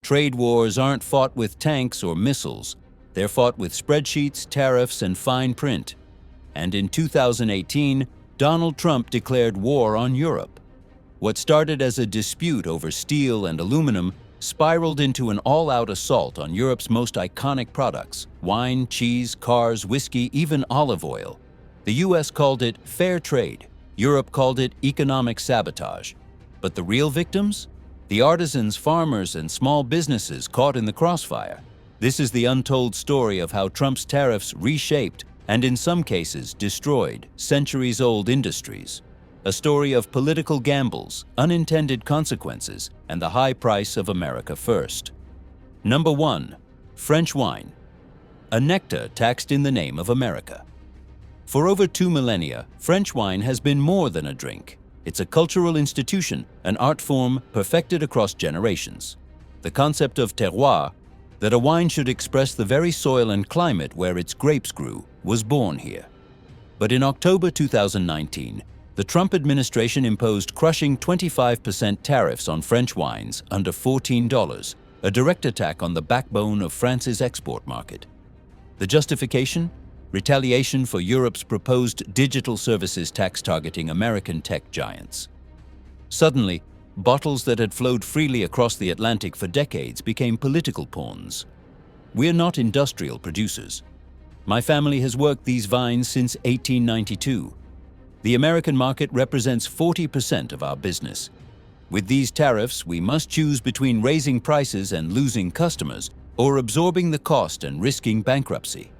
Trade wars aren't fought with tanks or missiles. They're fought with spreadsheets, tariffs, and fine print. And in 2018, Donald Trump declared war on Europe. What started as a dispute over steel and aluminum spiraled into an all-out assault on Europe's most iconic products: wine, cheese, cars, whiskey, even olive oil. The US called it fair trade. Europe called it economic sabotage. But the real victims? The artisans, farmers, and small businesses caught in the crossfire. This is the untold story of how Trump's tariffs reshaped and, in some cases, destroyed centuries-old industries. A story of political gambles, unintended consequences, and the high price of America first. Number 1. French wine. A nectar taxed in the name of America. For over 2 millennia, French wine has been more than a drink. It's a cultural institution, an art form perfected across generations. The concept of terroir, that a wine should express the very soil and climate where its grapes grew, was born here. But in October 2019, the Trump administration imposed crushing 25% tariffs on French wines under $14, a direct attack on the backbone of France's export market. The justification? Retaliation for Europe's proposed digital services tax targeting American tech giants. Suddenly, bottles that had flowed freely across the Atlantic for decades became political pawns. We're not industrial producers. My family has worked these vines since 1892. The American market represents 40% of our business. With these tariffs, we must choose between raising prices and losing customers, or absorbing the cost and risking bankruptcy.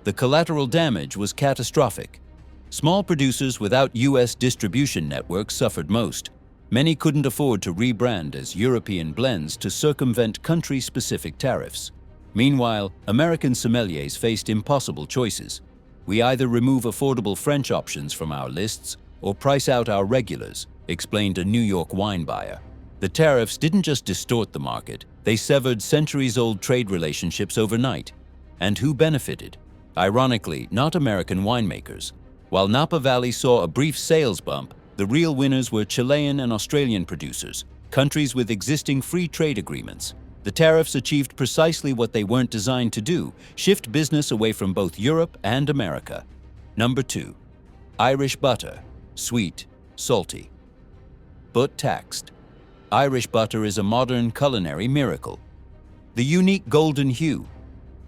The collateral damage was catastrophic. Small producers without US distribution networks suffered most. Many couldn't afford to rebrand as European blends to circumvent country-specific tariffs. Meanwhile, American sommeliers faced impossible choices. We either remove affordable French options from our lists or price out our regulars, explained a New York wine buyer. The tariffs didn't just distort the market, they severed centuries-old trade relationships overnight. And who benefited? Ironically, not American winemakers. While Napa Valley saw a brief sales bump, the real winners were Chilean and Australian producers, countries with existing free trade agreements. The tariffs achieved precisely what they weren't designed to do: shift business away from both Europe and America. Number 2. Irish butter. Sweet, salty, but taxed. Irish butter is a modern culinary miracle. The unique golden hue,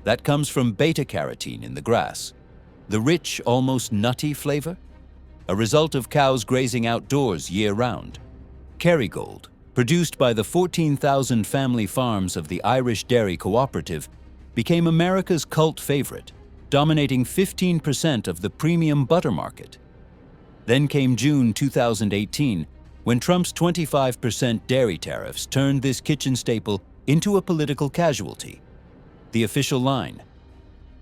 that comes from beta-carotene in the grass. The rich, almost nutty flavor, a result of cows grazing outdoors year-round. Kerrygold, produced by the 14,000 family farms of the Irish Dairy Cooperative, became America's cult favorite, dominating 15% of the premium butter market. Then came June 2018, when Trump's 25% dairy tariffs turned this kitchen staple into a political casualty. The official line: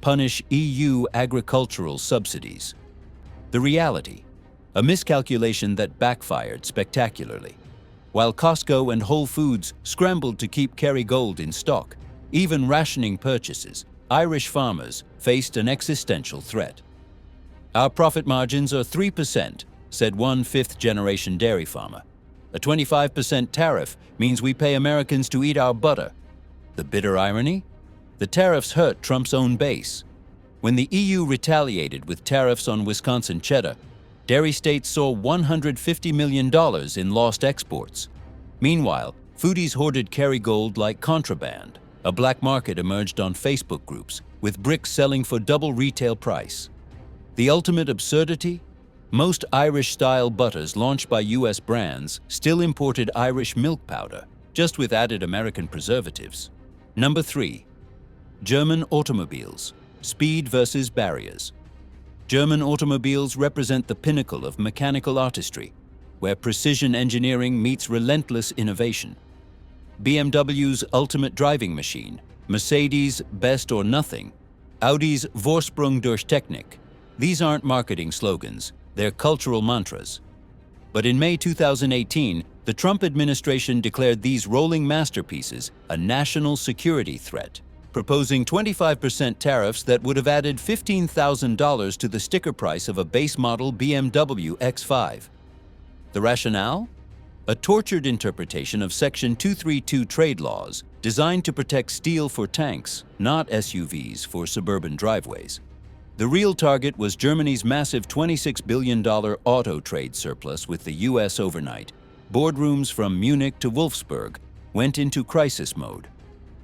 punish EU agricultural subsidies. The reality: a miscalculation that backfired spectacularly. While Costco and Whole Foods scrambled to keep Kerrygold in stock, even rationing purchases, Irish farmers faced an existential threat. Our profit margins are 3%, said one fifth-generation dairy farmer. A 25% tariff means we pay Americans to eat our butter. The bitter irony? The tariffs hurt Trump's own base. When the EU retaliated with tariffs on Wisconsin cheddar, dairy states saw $150 million in lost exports. Meanwhile, foodies hoarded Kerrygold like contraband. A black market emerged on Facebook groups, with bricks selling for double retail price. The ultimate absurdity? Most Irish-style butters launched by US brands still imported Irish milk powder, just with added American preservatives. Number 3. German automobiles. Speed versus barriers. German automobiles represent the pinnacle of mechanical artistry, where precision engineering meets relentless innovation. BMW's ultimate driving machine, Mercedes' best or nothing, Audi's Vorsprung durch Technik. These aren't marketing slogans, they're cultural mantras. But in May 2018, the Trump administration declared these rolling masterpieces a national security threat, proposing 25% tariffs that would have added $15,000 to the sticker price of a base model BMW X5. The rationale? a tortured interpretation of Section 232 trade laws designed to protect steel for tanks, not SUVs for suburban driveways. The real target was Germany's massive $26 billion auto trade surplus with the US overnight. Boardrooms from Munich to Wolfsburg went into crisis mode.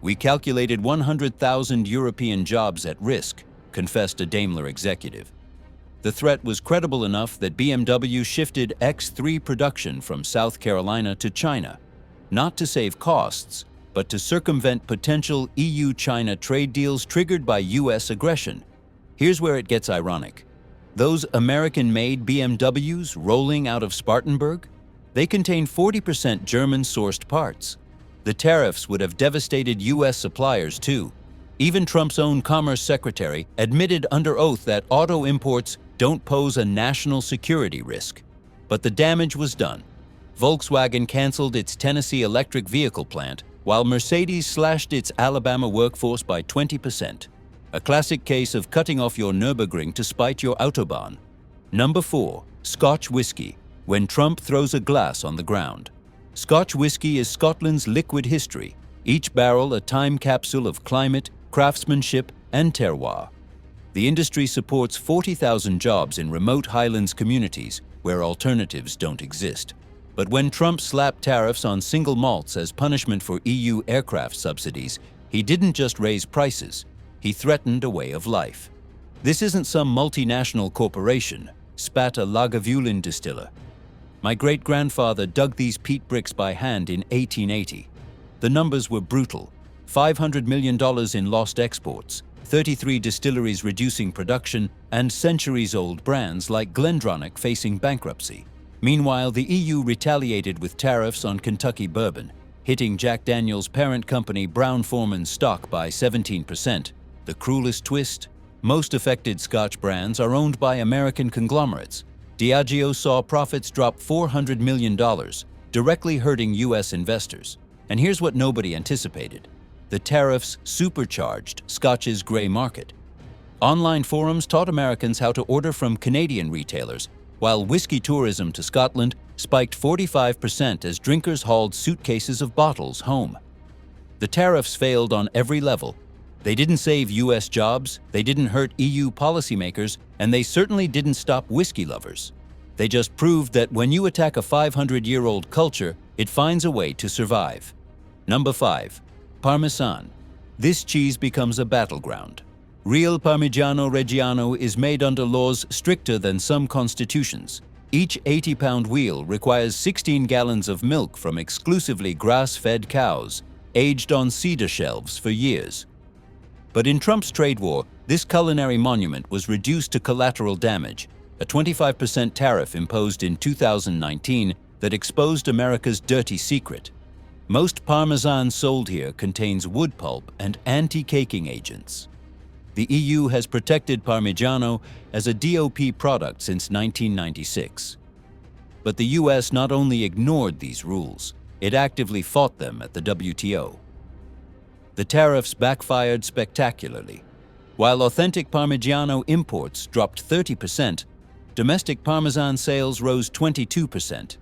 "We calculated 100,000 European jobs at risk," confessed a Daimler executive. The threat was credible enough that BMW shifted X3 production from South Carolina to China, not to save costs, but to circumvent potential EU-China trade deals triggered by US aggression. Here's where it gets ironic. Those American-made BMWs rolling out of Spartanburg? They contain 40% German-sourced parts. The tariffs would have devastated US suppliers too. Even Trump's own Commerce Secretary admitted under oath that auto imports don't pose a national security risk. But the damage was done. Volkswagen canceled its Tennessee electric vehicle plant, while Mercedes slashed its Alabama workforce by 20%. A classic case of cutting off your Nürburgring to spite your Autobahn. Number 4. Scotch whiskey. When Trump throws a glass on the ground. Scotch whiskey is Scotland's liquid history, each barrel a time capsule of climate, craftsmanship, and terroir. The industry supports 40,000 jobs in remote Highlands communities where alternatives don't exist. But when Trump slapped tariffs on single malts as punishment for EU aircraft subsidies, he didn't just raise prices, he threatened a way of life. "This isn't some multinational corporation," spat a Lagavulin distiller. "My great-grandfather dug these peat bricks by hand in 1880. The numbers were brutal. $500 million in lost exports, 33 distilleries reducing production, and centuries-old brands like Glendronach facing bankruptcy. Meanwhile, the EU retaliated with tariffs on Kentucky bourbon, hitting Jack Daniel's parent company Brown-Forman's stock by 17%. The cruelest twist? Most affected Scotch brands are owned by American conglomerates. Diageo saw profits drop $400 million, directly hurting US investors. And here's what nobody anticipated. The tariffs supercharged Scotch's gray market. Online forums taught Americans how to order from Canadian retailers, while whiskey tourism to Scotland spiked 45% as drinkers hauled suitcases of bottles home. The tariffs failed on every level. They didn't save US jobs, they didn't hurt EU policymakers, and they certainly didn't stop whiskey lovers. They just proved that when you attack a 500-year-old culture, it finds a way to survive. Number 5. Parmesan. This cheese becomes a battleground. Real Parmigiano Reggiano is made under laws stricter than some constitutions. Each 80-pound wheel requires 16 gallons of milk from exclusively grass-fed cows, aged on cedar shelves for years. But in Trump's trade war, this culinary monument was reduced to collateral damage, a 25% tariff imposed in 2019 that exposed America's dirty secret. Most Parmesan sold here contains wood pulp and anti-caking agents. The EU has protected Parmigiano as a DOP product since 1996. But the US not only ignored these rules, it actively fought them at the WTO. The tariffs backfired spectacularly. While authentic Parmigiano imports dropped 30%, domestic Parmesan sales rose 22%.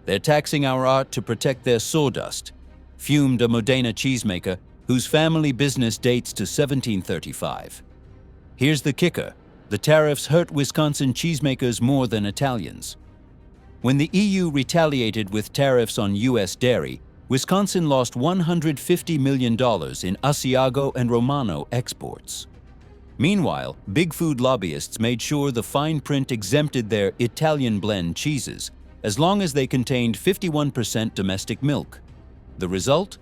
They're taxing our art to protect their sawdust, fumed a Modena cheesemaker whose family business dates to 1735. Here's the kicker. The tariffs hurt Wisconsin cheesemakers more than Italians. When the EU retaliated with tariffs on US dairy, Wisconsin lost $150 million in Asiago and Romano exports. Meanwhile, big food lobbyists made sure the fine print exempted their Italian blend cheeses, as long as they contained 51% domestic milk. The result?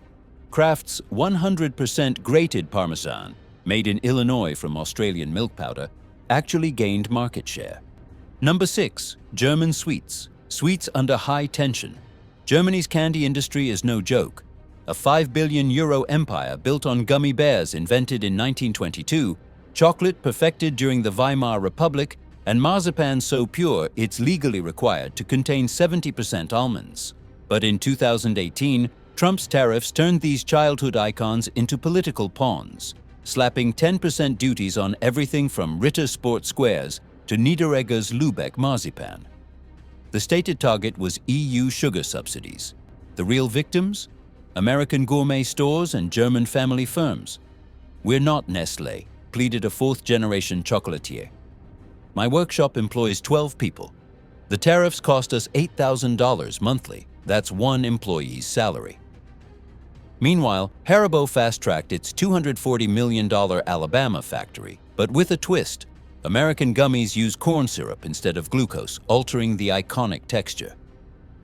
Kraft's 100% grated Parmesan, made in Illinois from Australian milk powder, actually gained market share. Number 6. German sweets. Sweets under high tension. Germany's candy industry is no joke. A €5 billion empire built on gummy bears invented in 1922, chocolate perfected during the Weimar Republic, and marzipan so pure it's legally required to contain 70% almonds. But in 2018, Trump's tariffs turned these childhood icons into political pawns, slapping 10% duties on everything from Ritter Sport Squares to Niederegger's Lübeck marzipan. The stated target was EU sugar subsidies. The real victims? American gourmet stores and German family firms. "We're not Nestlé," pleaded a fourth-generation chocolatier. "My workshop employs 12 people. The tariffs cost us $8,000 monthly. That's one employee's salary." Meanwhile, Haribo fast-tracked its $240 million Alabama factory, but with a twist. American gummies use corn syrup instead of glucose, altering the iconic texture.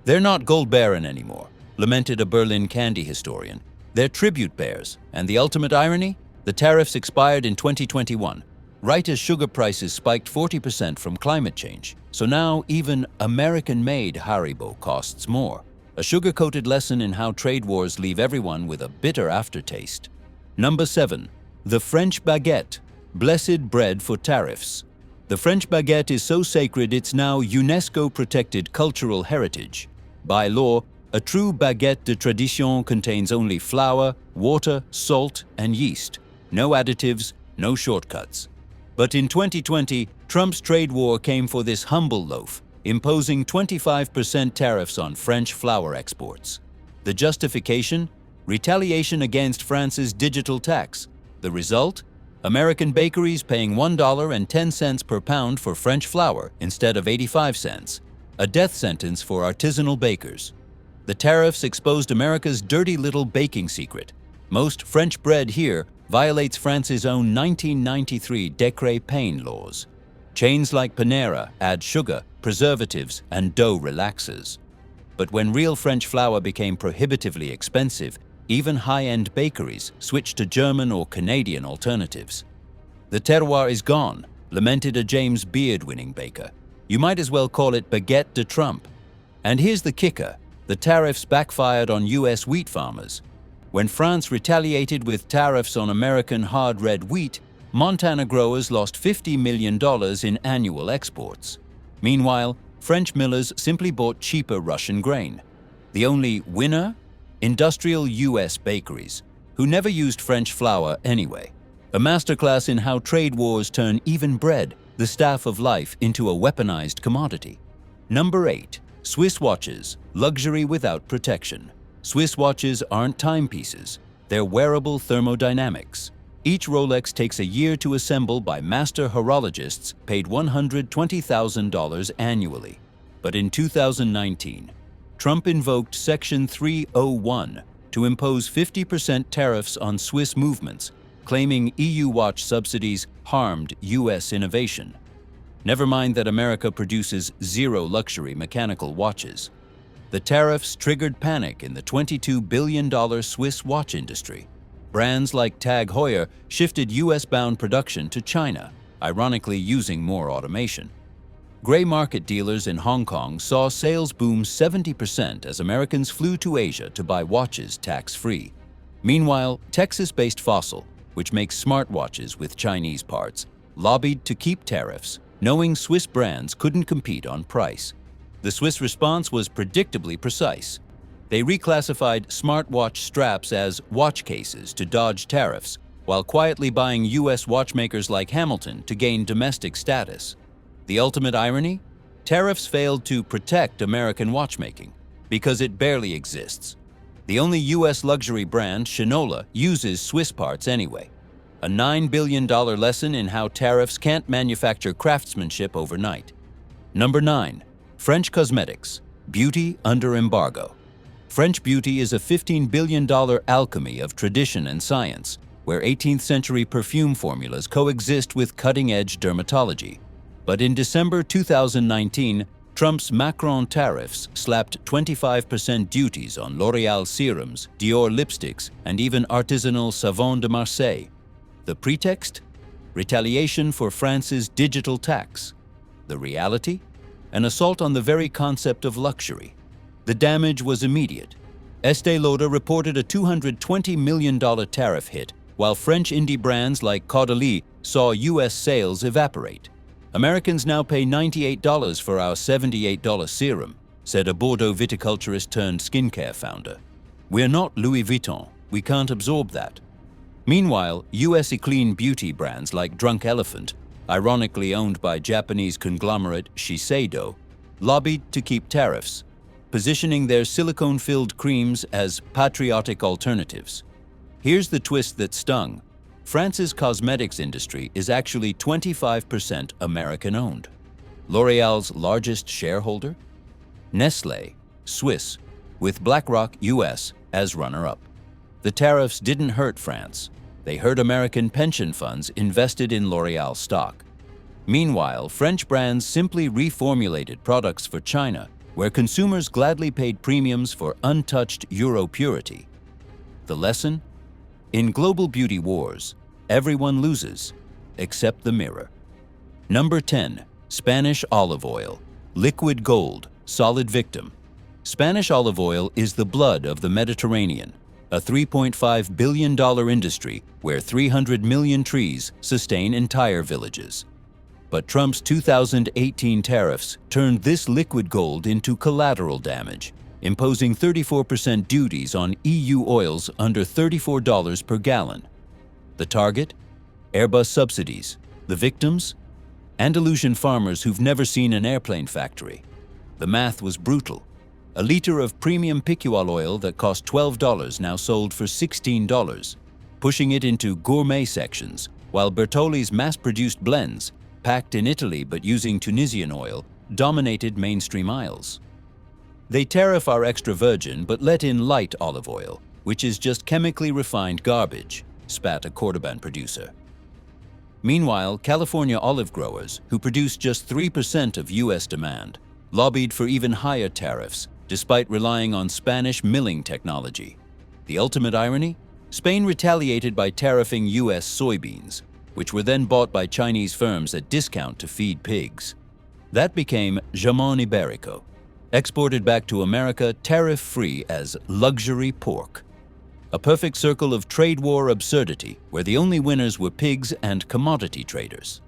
"They're not Gold Baron anymore," lamented a Berlin candy historian. "They're tribute bears, and the ultimate irony? The tariffs expired in 2021, right as sugar prices spiked 40% from climate change. So now even American-made Haribo costs more. A sugar-coated lesson in how trade wars leave everyone with a bitter aftertaste. Number 7. The French baguette. Blessed bread for tariffs. The French baguette is so sacred it's now UNESCO-protected cultural heritage. By law, a true baguette de tradition contains only flour, water, salt, and yeast. No additives, no shortcuts. But in 2020, Trump's trade war came for this humble loaf, imposing 25% tariffs on French flour exports. The justification? Retaliation against France's digital tax. The result? American bakeries paying $1.10 per pound for French flour instead of 85 cents. A death sentence for artisanal bakers. The tariffs exposed America's dirty little baking secret. Most French bread here violates France's own 1993 Décret Pain laws. Chains like Panera add sugar, preservatives, and dough relaxers. But when real French flour became prohibitively expensive, even high-end bakeries switched to German or Canadian alternatives. "The terroir is gone," lamented a James Beard-winning baker. "You might as well call it Baguette de Trump." And here's the kicker. The tariffs backfired on US wheat farmers. When France retaliated with tariffs on American hard red wheat, Montana growers lost $50 million in annual exports. Meanwhile, French millers simply bought cheaper Russian grain. The only winner? Industrial US bakeries, who never used French flour anyway. A masterclass in how trade wars turn even bread, the staff of life, into a weaponized commodity. Number 8. Swiss watches, luxury without protection. Swiss watches aren't timepieces, they're wearable thermodynamics. Each Rolex takes a year to assemble by master horologists paid $120,000 annually. But in 2019, Trump invoked Section 301 to impose 50% tariffs on Swiss movements, claiming EU watch subsidies harmed US innovation. Never mind that America produces zero luxury mechanical watches. The tariffs triggered panic in the $22 billion Swiss watch industry. Brands like Tag Heuer shifted US-bound production to China, ironically using more automation. Gray market dealers in Hong Kong saw sales boom 70% as Americans flew to Asia to buy watches tax-free. Meanwhile, Texas-based Fossil, which makes smartwatches with Chinese parts, lobbied to keep tariffs, knowing Swiss brands couldn't compete on price. The Swiss response was predictably precise. They reclassified smartwatch straps as watch cases to dodge tariffs, while quietly buying US watchmakers like Hamilton to gain domestic status. The ultimate irony? Tariffs failed to protect American watchmaking, because it barely exists. The only US luxury brand, Shinola, uses Swiss parts anyway. A $9 billion lesson in how tariffs can't manufacture craftsmanship overnight. Number 9. French cosmetics, beauty under embargo. French beauty is a $15 billion alchemy of tradition and science, where 18th century perfume formulas coexist with cutting-edge dermatology. But in December 2019, Trump's Macron tariffs slapped 25% duties on L'Oréal serums, Dior lipsticks, and even artisanal Savon de Marseille. The pretext? Retaliation for France's digital tax. The reality? An assault on the very concept of luxury. The damage was immediate. Estée Lauder reported a $220 million tariff hit, while French indie brands like Caudalie saw US sales evaporate. Americans now pay $98 for our $78 serum, said a Bordeaux viticulturist turned skincare founder. We're not Louis Vuitton, we can't absorb that. Meanwhile, US clean beauty brands like Drunk Elephant, ironically owned by Japanese conglomerate Shiseido, lobbied to keep tariffs, positioning their silicone-filled creams as patriotic alternatives. Here's the twist that stung. France's cosmetics industry is actually 25% American-owned. L'Oréal's largest shareholder? Nestlé, Swiss, with BlackRock US as runner-up. The tariffs didn't hurt France. They hurt American pension funds invested in L'Oréal stock. Meanwhile, French brands simply reformulated products for China, where consumers gladly paid premiums for untouched Euro purity. The lesson? In global beauty wars, everyone loses, except the mirror. Number 10. Spanish olive oil. Liquid gold, solid victim. Spanish olive oil is the blood of the Mediterranean, a $3.5 billion industry where 300 million trees sustain entire villages. But Trump's 2018 tariffs turned this liquid gold into collateral damage, imposing 34% duties on EU oils under $34 per gallon. The target? Airbus subsidies. The victims? Andalusian farmers who've never seen an airplane factory. The math was brutal. A liter of premium picual oil that cost $12 now sold for $16, pushing it into gourmet sections, while Bertolli's mass-produced blends, packed in Italy but using Tunisian oil, dominated mainstream aisles. They tariff our extra virgin but let in light olive oil, which is just chemically refined garbage, spat a Cordoban producer. Meanwhile, California olive growers, who produce just 3% of U.S. demand, lobbied for even higher tariffs, despite relying on Spanish milling technology. The ultimate irony? Spain retaliated by tariffing U.S. soybeans, which were then bought by Chinese firms at discount to feed pigs. That became jamón ibérico, exported back to America tariff-free as luxury pork. A perfect circle of trade war absurdity where the only winners were pigs and commodity traders.